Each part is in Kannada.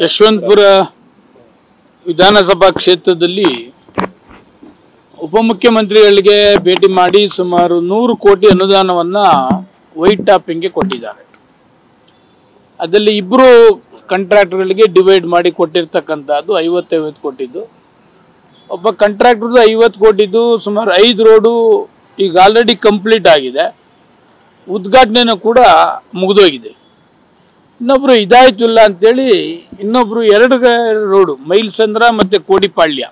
ಯಶವಂತಪುರ ವಿಧಾನಸಭಾ ಕ್ಷೇತ್ರದಲ್ಲಿ ಉಪಮುಖ್ಯಮಂತ್ರಿಗಳಿಗೆ ಭೇಟಿ ಮಾಡಿ ಸುಮಾರು 100 ಕೋಟಿ ಅನುದಾನವನ್ನ ವೈಟ್ ಟಾಪಿಂಗ್ಗೆ ಕೊಟ್ಟಿದ್ದಾರೆ. ಅದರಲ್ಲಿ ಇಬ್ಬರು ಕಾಂಟ್ರಾಕ್ಟರ್ಗಳಿಗೆ ಡಿವೈಡ್ ಮಾಡಿ ಕೊಟ್ಟಿರತಕ್ಕಂತದ್ದು 50 ಕೋಟಿದ್ದು. ಒಬ್ಬ ಕಾಂಟ್ರಾಕ್ಟರ್ದು 50 ಕೋಟಿದ್ದು ಸುಮಾರು 5 ರೋಡು ಈಗ ಆಲ್ರೆಡಿ ಕಂಪ್ಲೀಟ್ ಆಗಿದೆ, ಉದ್ಘಾಟನೆನೂ ಕೂಡ ಮುಗಿದೋಗಿದೆ. ಇನ್ನೊಬ್ರು ಇದಾಯ್ತಿಲ್ಲ ಅಂತೇಳಿ ಇನ್ನೊಬ್ರು 2 ರೋಡು ಮೈಲ್ಸಂದ್ರ ಮತ್ತು ಕೋಡಿಪಾಳ್ಯ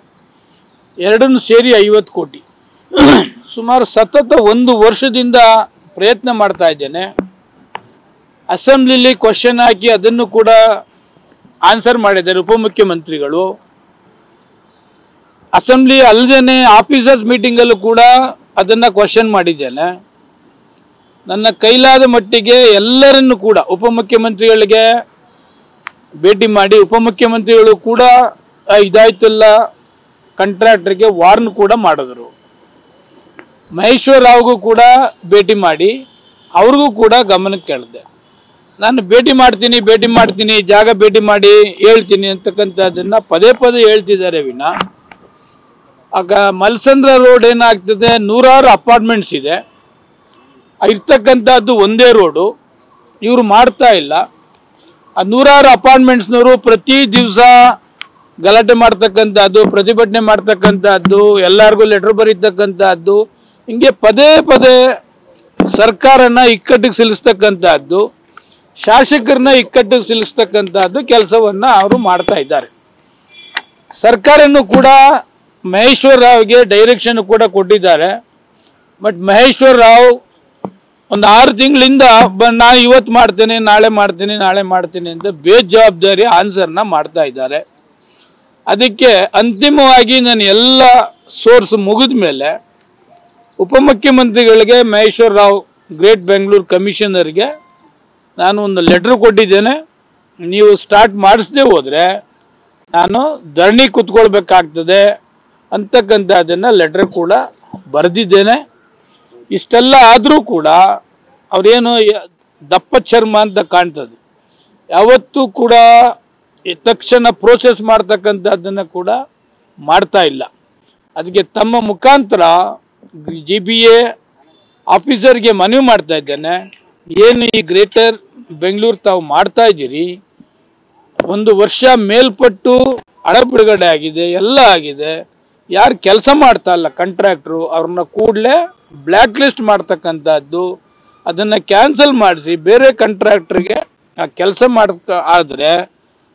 ಎರಡನ್ನು ಸೇರಿ 50 ಕೋಟಿ ಸುಮಾರು ಸತತ 1 ವರ್ಷದಿಂದ ಪ್ರಯತ್ನ ಮಾಡ್ತಾ ಇದ್ದೇನೆ. ಅಸೆಂಬ್ಲಿಲಿ ಕ್ವಶನ್ ಹಾಕಿ ಅದನ್ನು ಕೂಡ ಆನ್ಸರ್ ಮಾಡಿದ್ದಾರೆ ಉಪಮುಖ್ಯಮಂತ್ರಿಗಳು. ಅಸೆಂಬ್ಲಿ ಅಲ್ಲದೇನೆ ಆಫೀಸರ್ಸ್ ಮೀಟಿಂಗಲ್ಲೂ ಕೂಡ ಅದನ್ನು ಕ್ವಶನ್ ಮಾಡಿದ್ದೇನೆ. ನನ್ನ ಕೈಲಾದ ಮಟ್ಟಿಗೆ ಎಲ್ಲರನ್ನು ಕೂಡ ಉಪಮುಖ್ಯಮಂತ್ರಿಗಳಿಗೆ ಭೇಟಿ ಮಾಡಿ ಉಪಮುಖ್ಯಮಂತ್ರಿಗಳು ಕೂಡ ಇದಾಯ್ತಲ್ಲ ಕಾಂಟ್ರಾಕ್ಟರ್ಗೆ ವಾರ್ನ್ ಕೂಡ ಮಾಡಿದ್ರು. ಮಹೇಶ್ವರ್ ರಾವ್ಗೂ ಕೂಡ ಭೇಟಿ ಮಾಡಿ ಅವ್ರಿಗೂ ಕೂಡ ಗಮನಕ್ಕೆ ಕೇಳಿದೆ. ನಾನು ಭೇಟಿ ಮಾಡ್ತೀನಿ ಜಾಗ ಭೇಟಿ ಮಾಡಿ ಹೇಳ್ತೀನಿ ಅಂತಕ್ಕಂಥದ್ದನ್ನು ಪದೇ ಪದೇ ಹೇಳ್ತಿದ್ದಾರೆ ವಿನ ಆಗ ಮಲ್ಸಂದ್ರ ರೋಡ್ ಏನಾಗ್ತದೆ, 100 ಅಪಾರ್ಟ್ಮೆಂಟ್ಸ್ ಇದೆ, ಇರ್ತಕ್ಕಂಥದ್ದು ಒಂದೇ ರೋಡು, ಇವರು ಮಾಡ್ತಾ ಇಲ್ಲ. ಆ 100 ಅಪಾರ್ಟ್ಮೆಂಟ್ಸ್ನವರು ಪ್ರತಿ ದಿವಸ ಗಲಾಟೆ ಮಾಡ್ತಕ್ಕಂಥದ್ದು, ಪ್ರತಿಭಟನೆ ಮಾಡ್ತಕ್ಕಂಥದ್ದು, ಎಲ್ಲರಿಗೂ ಲೆಟರ್ ಬರೀತಕ್ಕಂಥದ್ದು, ಹಿಂಗೆ ಪದೇ ಪದೇ ಸರ್ಕಾರನ ಇಕ್ಕಟ್ಟಿಗೆ ಸಿಲಿಸ್ತಕ್ಕಂಥದ್ದು, ಶಾಸಕರನ್ನ ಇಕ್ಕಟ್ಟಿಗೆ ಸಿಲಿಸ್ತಕ್ಕಂಥದ್ದು ಕೆಲಸವನ್ನು ಅವರು ಮಾಡ್ತಾ ಇದ್ದಾರೆ. ಸರ್ಕಾರನೂ ಕೂಡ ಮಹೇಶ್ವರ್ ರಾವ್ಗೆ ಡೈರೆಕ್ಷನ್ ಕೂಡ ಕೊಟ್ಟಿದ್ದಾರೆ. ಬಟ್ ಮಹೇಶ್ವರ್ ರಾವ್ ಒಂದು 6 ತಿಂಗಳಿಂದ ನಾನು ಇವತ್ತು ಮಾಡ್ತೇನೆ, ನಾಳೆ ಮಾಡ್ತೀನಿ ಅಂತ ಬೇಜವಾಬ್ದಾರಿ ಆನ್ಸರ್ನ ಮಾಡ್ತಾ ಇದ್ದಾರೆ. ಅದಕ್ಕೆ ಅಂತಿಮವಾಗಿ ನಾನು ಎಲ್ಲ ಸೋರ್ಸ್ ಮುಗಿದ ಮೇಲೆ ಉಪಮುಖ್ಯಮಂತ್ರಿಗಳಿಗೆ ಮಹೇಶ್ವರ್ ರಾವ್ ಗ್ರೇಟ್ ಬೆಂಗಳೂರು ಕಮಿಷನರ್ಗೆ ನಾನು ಒಂದು ಲೆಟ್ರ್ ಕೊಟ್ಟಿದ್ದೇನೆ. ನೀವು ಸ್ಟಾರ್ಟ್ ಮಾಡಿಸದೆ ಹೋದರೆ ನಾನು ಧರಣಿ ಕೂತ್ಕೊಳ್ಬೇಕಾಗ್ತದೆ ಅಂತಕ್ಕಂಥದ್ದನ್ನು ಲೆಟ್ರ್ ಕೂಡ ಬರೆದಿದ್ದೇನೆ. ಇಷ್ಟೆಲ್ಲ ಆದರೂ ಕೂಡ ಅವರೇನು ದಪ್ಪ ಚರ್ಮ ಅಂತ ಕಾಣ್ತದೆ, ಯಾವತ್ತೂ ಕೂಡ ತಕ್ಷಣ ಪ್ರೋಸೆಸ್ ಮಾಡ್ತಕ್ಕಂಥದ್ದನ್ನು ಕೂಡ ಮಾಡ್ತಾ ಇಲ್ಲ. ಅದಕ್ಕೆ ತಮ್ಮ ಮುಖಾಂತರ GBA ಆಫೀಸರ್ಗೆ ಮನವಿ ಮಾಡ್ತಾ ಇದ್ದೇನೆ, ಏನು ಈ ಗ್ರೇಟರ್ ಬೆಂಗಳೂರು ತಾವು ಮಾಡ್ತಾ ಇದ್ದೀರಿ, 1 ವರ್ಷ ಮೇಲ್ಪಟ್ಟು ಹಣ ಬಿಡುಗಡೆ ಆಗಿದೆ, ಎಲ್ಲ ಆಗಿದೆ, ಯಾರು ಕೆಲಸ ಮಾಡ್ತಾ ಇಲ್ಲ ಕಾಂಟ್ರಾಕ್ಟ್ರು ಅವ್ರನ್ನ ಕೂಡಲೇ ಬ್ಲ್ಯಾಕ್ ಲಿಸ್ಟ್ ಮಾಡ್ತಕ್ಕಂಥದ್ದು, ಅದನ್ನು ಕ್ಯಾನ್ಸಲ್ ಮಾಡಿಸಿ ಬೇರೆ ಕಾಂಟ್ರಾಕ್ಟ್ರಿಗೆ ಆ ಕೆಲಸ ಆದರೆ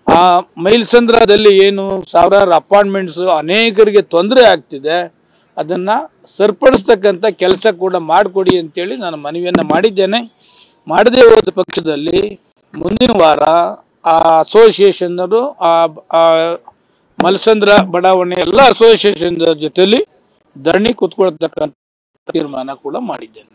ಆ ಮೈಲ್ಸಂದ್ರದಲ್ಲಿ ಏನು ಸಾವಿರಾರು ಅಪಾರ್ಟ್ಮೆಂಟ್ಸು ಅನೇಕರಿಗೆ ತೊಂದರೆ ಆಗ್ತಿದೆ, ಅದನ್ನು ಸರಿಪಡಿಸ್ತಕ್ಕಂಥ ಕೆಲಸ ಕೂಡ ಮಾಡಿಕೊಡಿ ಅಂತೇಳಿ ನಾನು ಮನವಿಯನ್ನು ಮಾಡಿದ್ದೇನೆ. ಮಾಡದೇ ಹೋದ ಪಕ್ಷದಲ್ಲಿ ಮುಂದಿನ ವಾರ ಆ ಅಸೋಸಿಯೇಷನ್ನರು ಆ ಮಲ್ಸಂದ್ರ ಬಡಾವಣೆ ಎಲ್ಲ ಅಸೋಸಿಯೇಷನ್ ಜೊತೆಲಿ ಧರಣಿ ಕೂತ್ಕೊಳ್ತಕ್ಕಂಥ ತೀರ್ಮಾನ ಕೂಡ ಮಾಡಿದ್ದೇನೆ.